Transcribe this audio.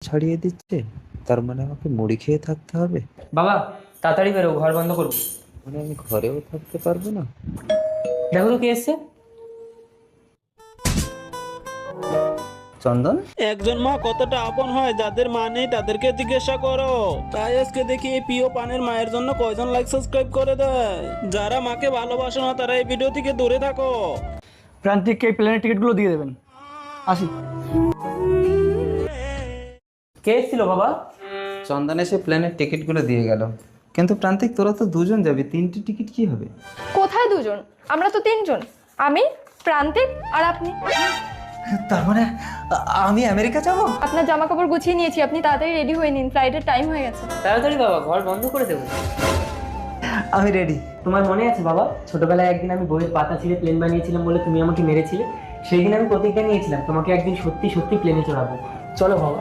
ছাড়িয়ে দিচ্ছে, তার মানে আমাকে মুড়ি খেয়ে থাকতে হবে? বাবা তাড়াতাড়ি বেরো, ঘর বন্ধ করবো। মানে আমি ঘরেও থাকতে পারবো না? দেখো তো কে এসছে। চন্দন? একজন মা কতটা আপন হয় যাদের মা নেই তাদেরকে জিজ্ঞাসা করো। তাই আজকে দেখি এই প্রিয় পানের মায়ের জন্য কয়জন লাইক সাবস্ক্রাইব করে দেয়। যারা মাকে ভালোবাসো না তারা এই ভিডিও থেকে দূরে থাকো। প্রান্তিককে এই প্লেনের টিকিটগুলো দিয়ে দেবেন। আসি। কে এসেছিল বাবা? চন্দন এসে প্লেনের টিকিটগুলো দিয়ে গেল। কিন্তু প্রান্তিক, তোরা তো দুজন যাবি, তিনটে টিকিট কি হবে? কোথায় দুজন? আমরা তো তিনজন। আমি, প্রান্তিক আর আপনি। তার মানে আমি আমেরিকা যাবো? আপনার জামা কাপড় গুছিয়ে নিয়েছি, আপনি তাড়াতাড়ি রেডি হয়ে নিন, ফ্লাইটের টাইম হয়ে গেছে। তাড়াতাড়ি বাবা, ঘর বন্ধ করে দেবো। আমি রেডি। তোমার মনে আছে বাবা, ছোটবেলায় একদিন আমি বইয়ের পাতা ছিঁড়ে প্লেন বানিয়েছিলাম বলে তুমি আমাকে মেরেছিলে? সেই দিন আমি প্রতিজ্ঞা নিয়েছিলাম তোমাকে একদিন সত্যি সত্যি প্লেনে চড়াবো। চলো বাবা।